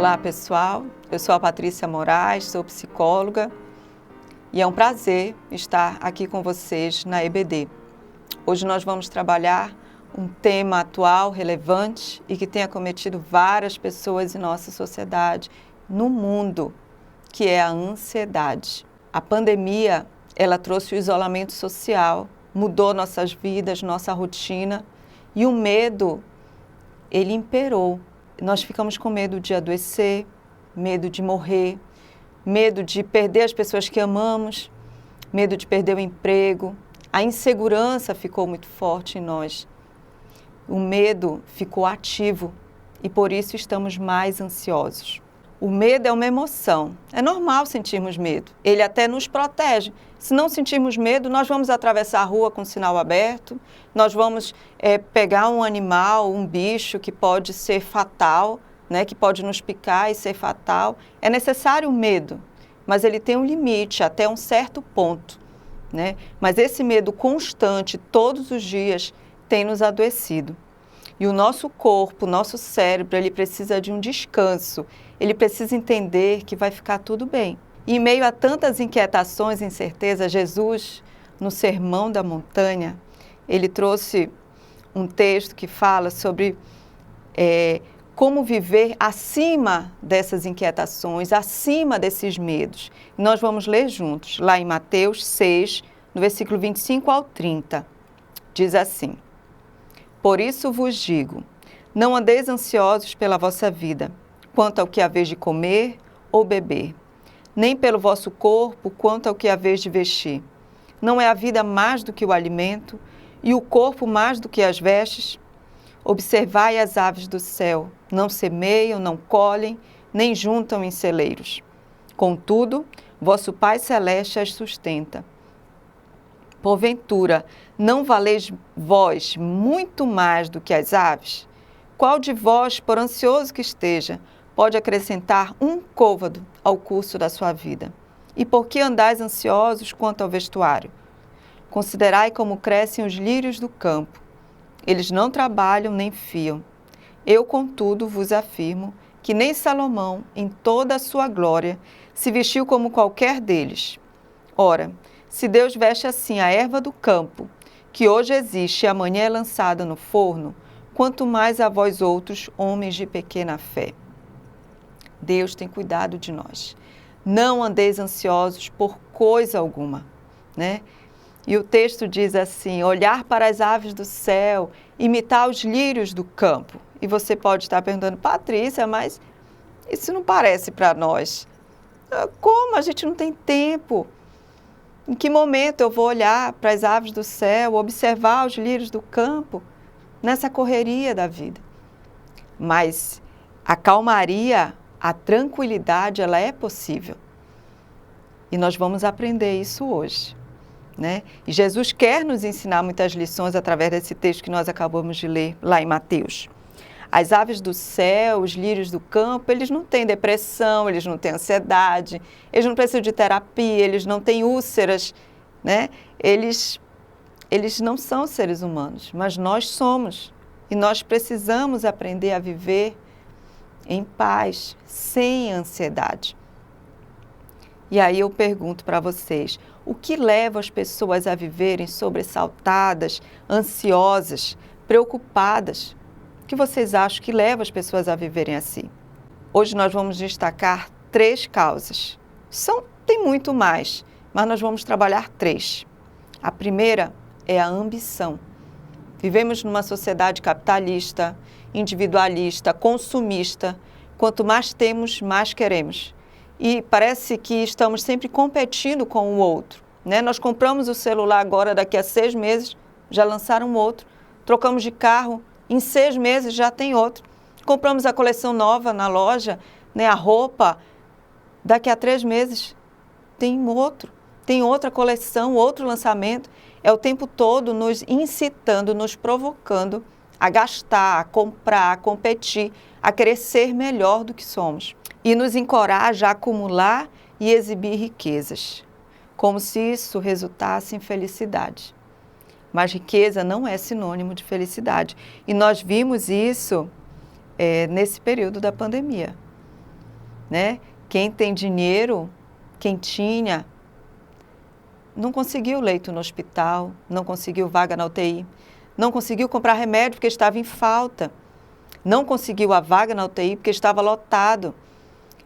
Olá pessoal, eu sou a Patrícia Moraes, sou psicóloga e é um prazer estar aqui com vocês na EBD. Hoje nós vamos trabalhar um tema atual, relevante e que tem acometido várias pessoas em nossa sociedade, no mundo, que é a ansiedade. A pandemia, ela trouxe o isolamento social, mudou nossas vidas, nossa rotina e o medo, ele imperou. Nós ficamos com medo de adoecer, medo de morrer, medo de perder as pessoas que amamos, medo de perder o emprego. A insegurança ficou muito forte em nós. O medo ficou ativo e por isso estamos mais ansiosos. O medo é uma emoção. É normal sentirmos medo. Ele até nos protege. Se não sentirmos medo, nós vamos atravessar a rua com o sinal aberto, nós vamos pegar um animal, um bicho que pode ser fatal, né, que pode nos picar e ser fatal. É necessário o medo, mas ele tem um limite até um certo ponto, né? Mas esse medo constante, todos os dias, tem nos adoecido. E o nosso corpo, o nosso cérebro, ele precisa de um descanso. Ele precisa entender que vai ficar tudo bem. E em meio a tantas inquietações e incertezas, Jesus, no Sermão da Montanha, ele trouxe um texto que fala sobre como viver acima dessas inquietações, acima desses medos. E nós vamos ler juntos, lá em Mateus 6, no versículo 25 ao 30. Diz assim: Por isso vos digo, não andeis ansiosos pela vossa vida, quanto ao que haveis de comer ou beber, nem pelo vosso corpo, quanto ao que haveis de vestir. Não é a vida mais do que o alimento, e o corpo mais do que as vestes? Observai as aves do céu, não semeiam, não colhem, nem juntam em celeiros. Contudo, vosso Pai Celeste as sustenta. Porventura, não valeis vós muito mais do que as aves? Qual de vós, por ansioso que esteja, pode acrescentar um côvado ao curso da sua vida? E por que andais ansiosos quanto ao vestuário? Considerai como crescem os lírios do campo. Eles não trabalham nem fiam. Eu, contudo, vos afirmo que nem Salomão, em toda a sua glória, se vestiu como qualquer deles. Ora, se Deus veste assim a erva do campo, que hoje existe e amanhã é lançada no forno, quanto mais a vós outros, homens de pequena fé. Deus tem cuidado de nós. Não andeis ansiosos por coisa alguma, né? E o texto diz assim: olhar para as aves do céu, imitar os lírios do campo. E você pode estar perguntando: Patrícia, mas isso não parece para nós. Como? A gente não tem tempo. Em que momento eu vou olhar para as aves do céu, observar os lírios do campo, nessa correria da vida? Mas a calmaria, a tranquilidade, ela é possível. E nós vamos aprender isso hoje, né? E Jesus quer nos ensinar muitas lições através desse texto que nós acabamos de ler lá em Mateus. As aves do céu, os lírios do campo, eles não têm depressão, eles não têm ansiedade, eles não precisam de terapia, eles não têm úlceras, né? Eles não são seres humanos, mas nós somos. E nós precisamos aprender a viver em paz, sem ansiedade. E aí eu pergunto para vocês, o que leva as pessoas a viverem sobressaltadas, ansiosas, preocupadas? O que vocês acham que leva as pessoas a viverem assim? Hoje nós vamos destacar 3 causas. Tem muito mais, mas nós vamos trabalhar 3. A primeira é a ambição. Vivemos numa sociedade capitalista, individualista, consumista. Quanto mais temos, mais queremos. E parece que estamos sempre competindo com o outro, né? Nós compramos o celular agora, daqui a 6 meses já lançaram outro. Trocamos de carro, em 6 meses já tem outro. Compramos a coleção nova na loja, né, a roupa, daqui a 3 meses tem outro. Tem outra coleção, outro lançamento. É o tempo todo nos incitando, nos provocando a gastar, a comprar, a competir, a querer ser melhor do que somos. E nos encoraja a acumular e exibir riquezas, como se isso resultasse em felicidade. Mas riqueza não é sinônimo de felicidade. E nós vimos isso nesse período da pandemia. né? Quem tem dinheiro, quem tinha, não conseguiu leito no hospital, não conseguiu vaga na UTI, não conseguiu comprar remédio porque estava em falta, não conseguiu a vaga na UTI porque estava lotado.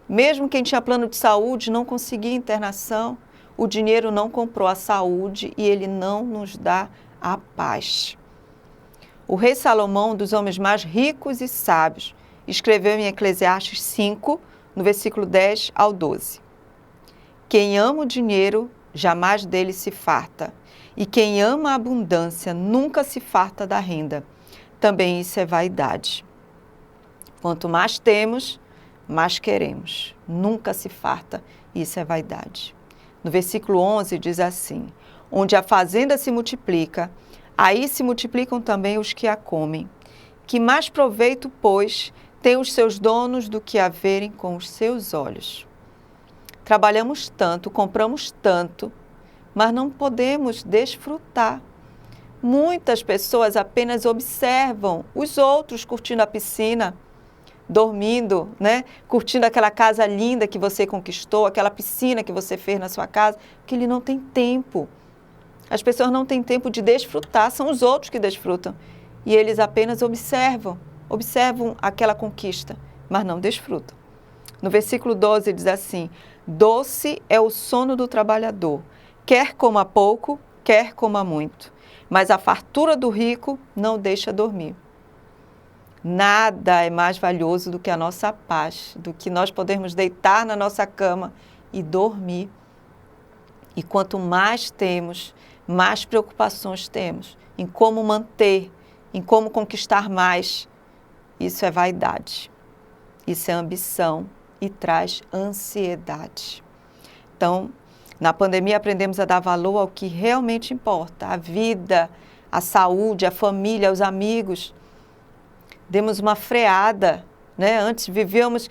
Mesmo quem tinha plano de saúde não conseguia internação, o dinheiro não comprou a saúde e ele não nos dá a paz. O rei Salomão, um dos homens mais ricos e sábios, escreveu em Eclesiastes 5, no versículo 10 ao 12. Quem ama o dinheiro, jamais dele se farta, e quem ama a abundância nunca se farta da renda. Também isso é vaidade. Quanto mais temos, mais queremos. Nunca se farta, isso é vaidade. No versículo 11 diz assim: onde a fazenda se multiplica, aí se multiplicam também os que a comem. Que mais proveito, pois, têm os seus donos do que a verem com os seus olhos. Trabalhamos tanto, compramos tanto, mas não podemos desfrutar. Muitas pessoas apenas observam os outros curtindo a piscina, dormindo, né? Curtindo aquela casa linda que você conquistou, aquela piscina que você fez na sua casa, porque ele não tem tempo. As pessoas não têm tempo de desfrutar, são os outros que desfrutam. E eles apenas observam aquela conquista, mas não desfrutam. No versículo 12 diz assim: doce é o sono do trabalhador, quer coma pouco, quer coma muito, mas a fartura do rico não deixa dormir. Nada é mais valioso do que a nossa paz, do que nós podermos deitar na nossa cama e dormir. E quanto mais temos, mais preocupações temos em como manter, em como conquistar mais. Isso é vaidade, isso é ambição e traz ansiedade. Então, na pandemia aprendemos a dar valor ao que realmente importa, a vida, a saúde, a família, os amigos. Demos uma freada, né? Antes vivíamos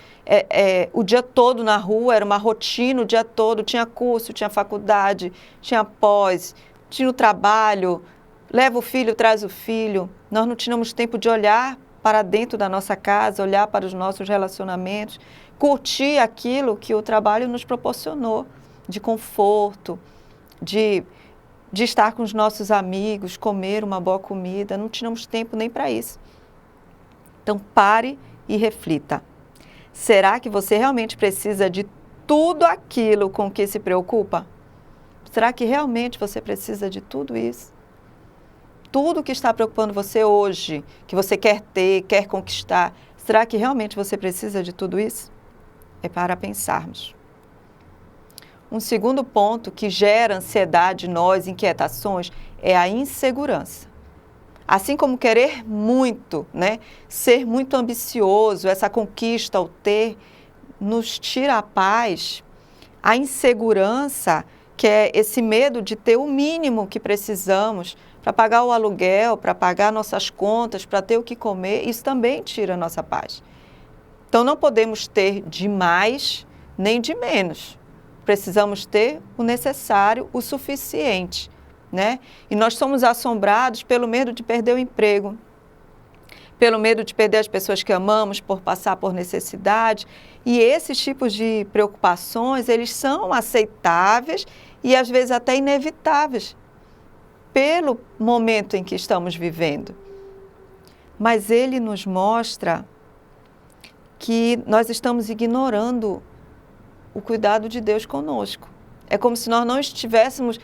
o dia todo na rua, era uma rotina o dia todo, tinha curso, tinha faculdade, tinha pós, tinha o trabalho, leva o filho, traz o filho. Nós não tínhamos tempo de olhar para dentro da nossa casa, olhar para os nossos relacionamentos, curtir aquilo que o trabalho nos proporcionou, de conforto, de estar com os nossos amigos, comer uma boa comida. Não tínhamos tempo nem para isso. Então, pare e reflita. Será que você realmente precisa de tudo aquilo com que se preocupa? Será que realmente você precisa de tudo isso? Tudo que está preocupando você hoje, que você quer ter, quer conquistar, será que realmente você precisa de tudo isso? É para pensarmos. Um segundo ponto que gera ansiedade em nós, inquietações, é a insegurança. Assim como querer muito, né? Ser muito ambicioso, essa conquista, o ter, nos tira a paz, a insegurança, que é esse medo de ter o mínimo que precisamos para pagar o aluguel, para pagar nossas contas, para ter o que comer, isso também tira a nossa paz. Então não podemos ter de mais nem de menos. Precisamos ter o necessário, o suficiente. Né? E nós somos assombrados pelo medo de perder o emprego, pelo medo de perder as pessoas que amamos, por passar por necessidade. E esses tipos de preocupações, eles são aceitáveis e às vezes até inevitáveis pelo momento em que estamos vivendo. Mas ele nos mostra que nós estamos ignorando o cuidado de Deus conosco. É como se nós não estivéssemos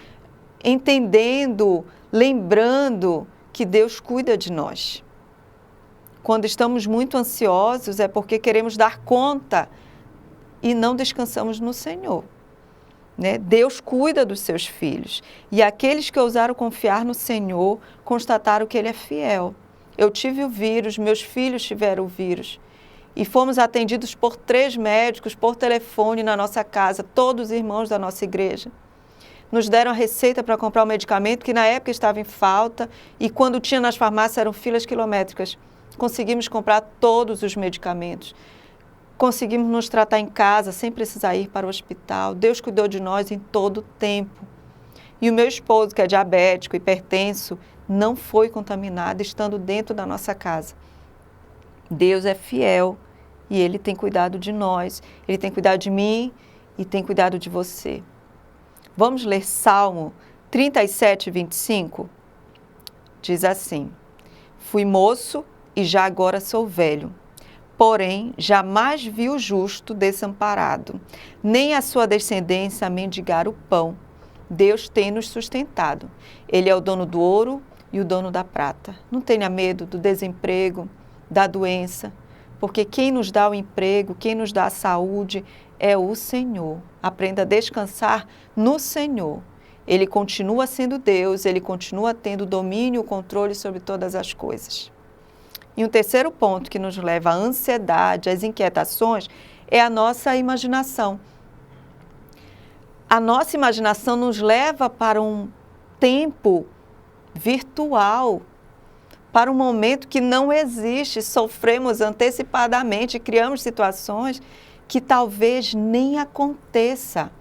entendendo, lembrando que Deus cuida de nós. Quando estamos muito ansiosos é porque queremos dar conta e não descansamos no Senhor. Né? Deus cuida dos seus filhos e aqueles que ousaram confiar no Senhor constataram que Ele é fiel. Eu tive o vírus, meus filhos tiveram o vírus e fomos atendidos por 3 médicos por telefone na nossa casa, todos os irmãos da nossa igreja. Nos deram a receita para comprar o medicamento, que na época estava em falta, e quando tinha nas farmácias eram filas quilométricas. Conseguimos comprar todos os medicamentos. Conseguimos nos tratar em casa, sem precisar ir para o hospital. Deus cuidou de nós em todo o tempo. E o meu esposo, que é diabético, hipertenso, não foi contaminado, estando dentro da nossa casa. Deus é fiel E Ele tem cuidado de nós, Ele tem cuidado de mim e tem cuidado de você. Vamos ler Salmo 37, 25? Diz assim: Fui moço e já agora sou velho, porém jamais vi o justo desamparado, nem a sua descendência a mendigar o pão. Deus tem nos sustentado. Ele é o dono do ouro e o dono da prata. Não tenha medo do desemprego, da doença, porque quem nos dá o emprego, quem nos dá a saúde é o Senhor. Aprenda a descansar no Senhor. Ele continua sendo Deus, Ele continua tendo domínio e controle sobre todas as coisas. E um terceiro ponto que nos leva à ansiedade, às inquietações, é a nossa imaginação. A nossa imaginação nos leva para um tempo virtual, para um momento que não existe. Sofremos antecipadamente, criamos situações que talvez nem aconteça.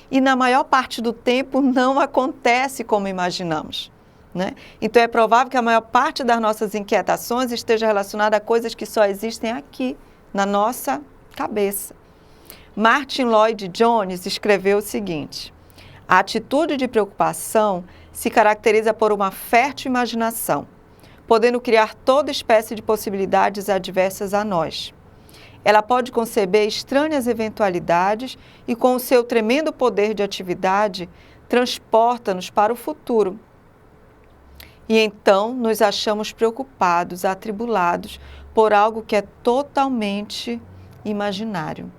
E na maior parte do tempo não acontece como imaginamos, né? Então é provável que a maior parte das nossas inquietações esteja relacionada a coisas que só existem aqui, na nossa cabeça. Martin Lloyd Jones escreveu o seguinte: a atitude de preocupação se caracteriza por uma fértil imaginação, podendo criar toda espécie de possibilidades adversas a nós. Ela pode conceber estranhas eventualidades e, com o seu tremendo poder de atividade, transporta-nos para o futuro. E então nos achamos preocupados, atribulados por algo que é totalmente imaginário.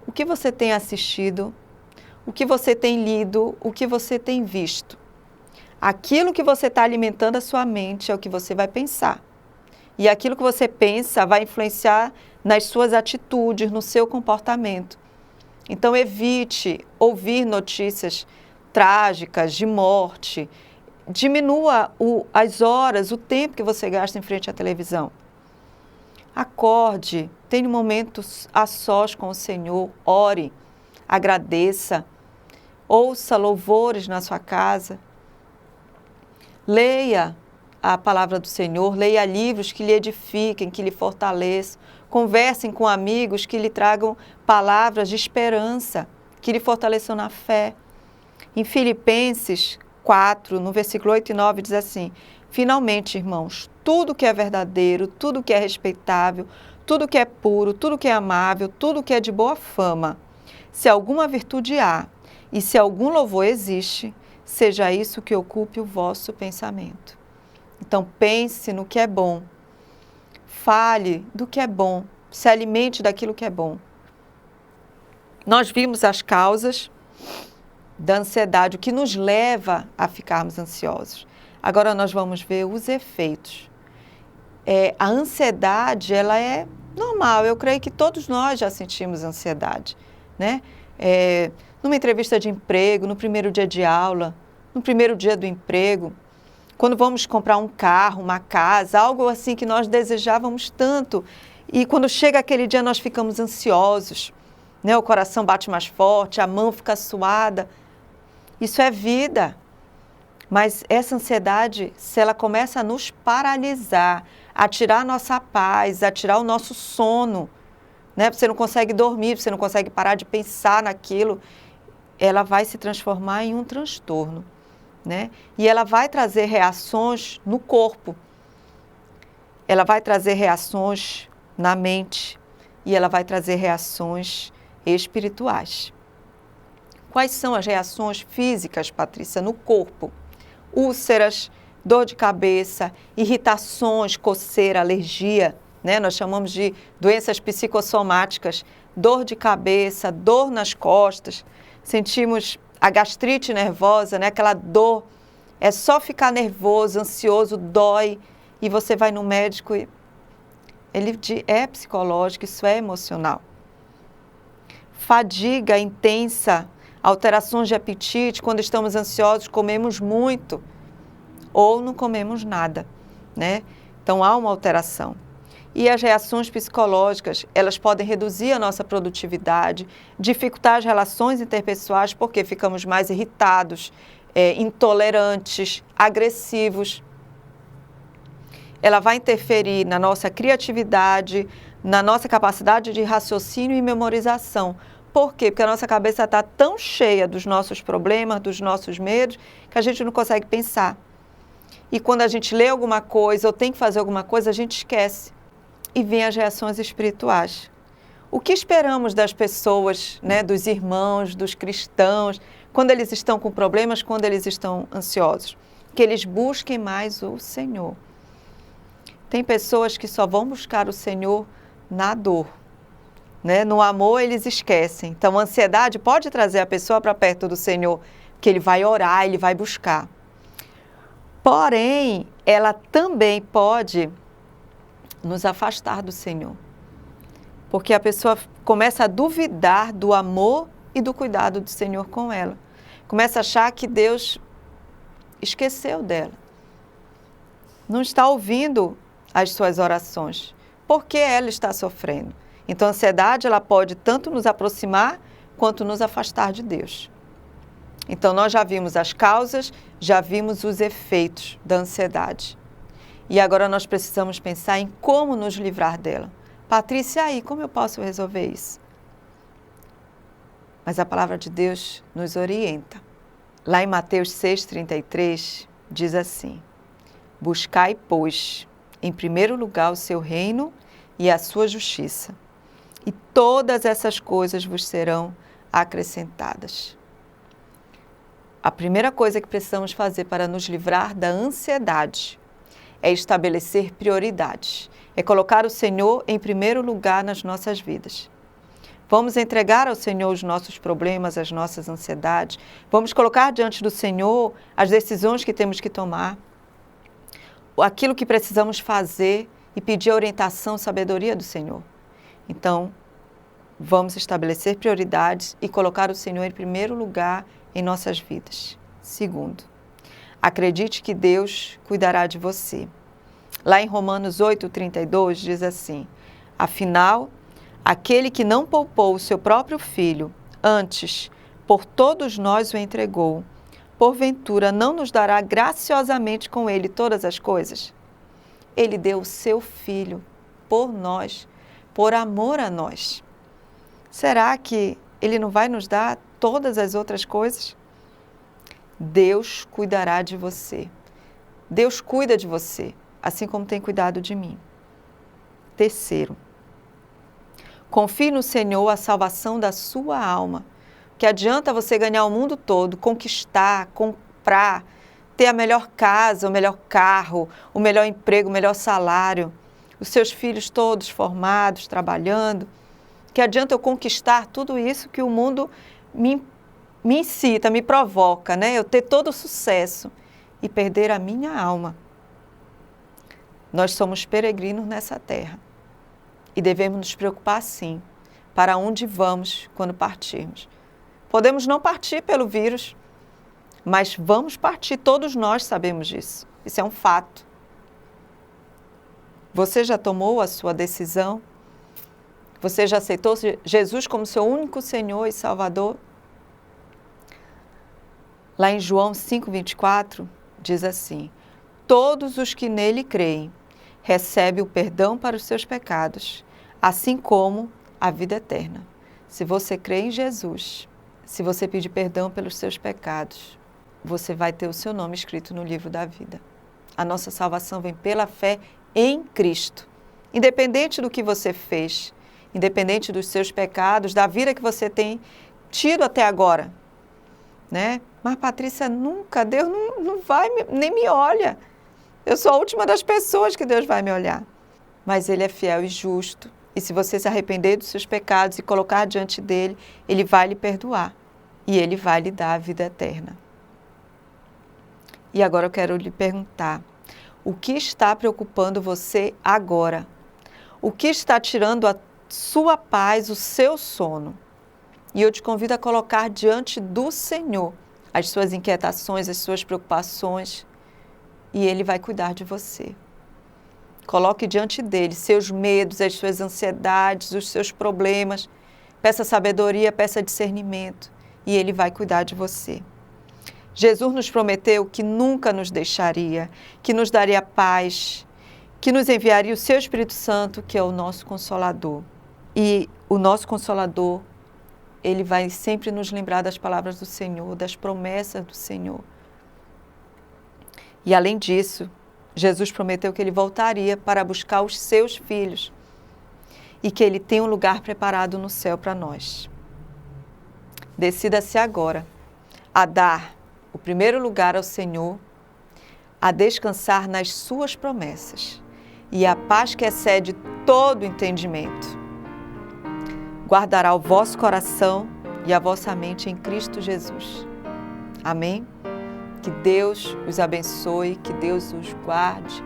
O que você tem assistido? O que você tem lido? O que você tem visto? Aquilo que você está alimentando a sua mente é o que você vai pensar. E aquilo que você pensa vai influenciar nas suas atitudes, no seu comportamento. Então evite ouvir notícias trágicas de morte. Diminua as horas, o tempo que você gasta em frente à televisão. Acorde, tenha momentos a sós com o Senhor, ore, agradeça, ouça louvores na sua casa, leia a palavra do Senhor, leia livros que lhe edifiquem, que lhe fortaleçam, conversem com amigos que lhe tragam palavras de esperança, que lhe fortaleçam na fé. Em Filipenses 4, no versículo 8 e 9, diz assim: finalmente, irmãos, tudo que é verdadeiro, tudo que é respeitável, tudo que é puro, tudo que é amável, tudo que é de boa fama, se alguma virtude há e se algum louvor existe, seja isso que ocupe o vosso pensamento. Então pense no que é bom, fale do que é bom, se alimente daquilo que é bom. Nós vimos as causas da ansiedade, o que nos leva a ficarmos ansiosos. Agora nós vamos ver os efeitos. A ansiedade, ela é normal, eu creio que todos nós já sentimos ansiedade, né? Numa entrevista de emprego, no primeiro dia de aula, no primeiro dia do emprego, quando vamos comprar um carro, uma casa, algo assim que nós desejávamos tanto. E quando chega aquele dia nós ficamos ansiosos, né? O coração bate mais forte, a mão fica suada. Isso é vida. Mas essa ansiedade, se ela começa a nos paralisar, a tirar a nossa paz, a tirar o nosso sono, né? Você não consegue dormir, você não consegue parar de pensar naquilo, ela vai se transformar em um transtorno, né? E ela vai trazer reações no corpo, ela vai trazer reações na mente e ela vai trazer reações espirituais. Quais são as reações físicas, Patrícia, no corpo? Úlceras, dor de cabeça, irritações, coceira, alergia, né? Nós chamamos de doenças psicossomáticas, dor de cabeça, dor nas costas, sentimos a gastrite nervosa, né? Aquela dor, é só ficar nervoso, ansioso, dói, e você vai no médico e ele diz, é psicológico, isso é emocional. Fadiga intensa, alterações de apetite, quando estamos ansiosos comemos muito ou não comemos nada, né? Então há uma alteração. E as reações psicológicas, elas podem reduzir a nossa produtividade, dificultar as relações interpessoais, porque ficamos mais irritados, intolerantes, agressivos. ela vai interferir na nossa criatividade, na nossa capacidade de raciocínio e memorização. Por quê? Porque a nossa cabeça está tão cheia dos nossos problemas, dos nossos medos, que a gente não consegue pensar. E quando a gente lê alguma coisa ou tem que fazer alguma coisa, a gente esquece. E vem as reações espirituais. O que esperamos das pessoas, né, dos irmãos, dos cristãos, quando eles estão com problemas, quando eles estão ansiosos? Que eles busquem mais o Senhor. Tem pessoas que só vão buscar o Senhor na dor, né? No amor eles esquecem. Então a ansiedade pode trazer a pessoa para perto do Senhor, que ele vai orar, ele vai buscar. Porém, ela também pode nos afastar do Senhor. Porque a pessoa começa a duvidar do amor e do cuidado do Senhor com ela. Começa a achar que Deus esqueceu dela. Não está ouvindo as suas orações. Porque ela está sofrendo. Então a ansiedade ela pode tanto nos aproximar quanto nos afastar de Deus. Então nós já vimos as causas, já vimos os efeitos da ansiedade. E agora nós precisamos pensar em como nos livrar dela. Patrícia, aí, como eu posso resolver isso? Mas a palavra de Deus nos orienta. Lá em Mateus 6,33, diz assim: buscai, pois, em primeiro lugar o seu reino e a sua justiça, e todas essas coisas vos serão acrescentadas. A primeira coisa que precisamos fazer para nos livrar da ansiedade é estabelecer prioridades, é colocar o Senhor em primeiro lugar nas nossas vidas. Vamos entregar ao Senhor os nossos problemas, as nossas ansiedades, vamos colocar diante do Senhor as decisões que temos que tomar, aquilo que precisamos fazer e pedir a orientação, sabedoria do Senhor. Então, vamos estabelecer prioridades e colocar o Senhor em primeiro lugar em nossas vidas. Segundo, acredite que Deus cuidará de você. Lá em Romanos 8,32 diz assim: afinal, aquele que não poupou o seu próprio filho, antes, por todos nós o entregou, porventura não nos dará graciosamente com ele todas as coisas? Ele deu o seu filho por nós, por amor a nós. Será que ele não vai nos dar todas as outras coisas? Deus cuidará de você. Deus cuida de você, assim como tem cuidado de mim. Terceiro, confie no Senhor a salvação da sua alma. Que adianta você ganhar o mundo todo, conquistar, comprar, ter a melhor casa, o melhor carro, o melhor emprego, o melhor salário, os seus filhos todos formados, trabalhando. Que adianta eu conquistar tudo isso que o mundo me incita, me provoca, né? Eu ter todo o sucesso e perder a minha alma. Nós somos peregrinos nessa terra e devemos nos preocupar sim, para onde vamos quando partirmos. Podemos não partir pelo vírus, mas vamos partir, todos nós sabemos disso. Isso é um fato. Você já tomou a sua decisão? Você já aceitou Jesus como seu único Senhor e Salvador? Lá em João 5,24, diz assim: todos os que nele creem recebem o perdão para os seus pecados, assim como a vida eterna. Se você crê em Jesus, se você pedir perdão pelos seus pecados, você vai ter o seu nome escrito no livro da vida. A nossa salvação vem pela fé em Cristo. Independente do que você fez, independente dos seus pecados, da vida que você tem tido até agora, né? Mas Patrícia, nunca, Deus não vai, nem me olha. Eu sou a última das pessoas que Deus vai me olhar. Mas Ele é fiel e justo. E se você se arrepender dos seus pecados e colocar diante dEle, Ele vai lhe perdoar. E Ele vai lhe dar a vida eterna. E agora eu quero lhe perguntar, o que está preocupando você agora? O que está tirando a sua paz, o seu sono? E eu te convido a colocar diante do Senhor as suas inquietações, as suas preocupações, e Ele vai cuidar de você. Coloque diante dEle seus medos, as suas ansiedades, os seus problemas. Peça sabedoria, peça discernimento, e Ele vai cuidar de você. Jesus nos prometeu que nunca nos deixaria, que nos daria paz, que nos enviaria o seu Espírito Santo, que é o nosso Consolador. E o nosso Consolador, ele vai sempre nos lembrar das palavras do Senhor, das promessas do Senhor. E além disso, Jesus prometeu que ele voltaria para buscar os seus filhos e que ele tem um lugar preparado no céu para nós. Decida-se agora a dar o primeiro lugar ao Senhor, a descansar nas suas promessas e a paz que excede todo entendimento guardará o vosso coração e a vossa mente em Cristo Jesus. Amém? Que Deus os abençoe, que Deus os guarde,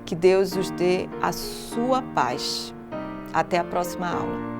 que Deus os dê a sua paz. Até a próxima aula.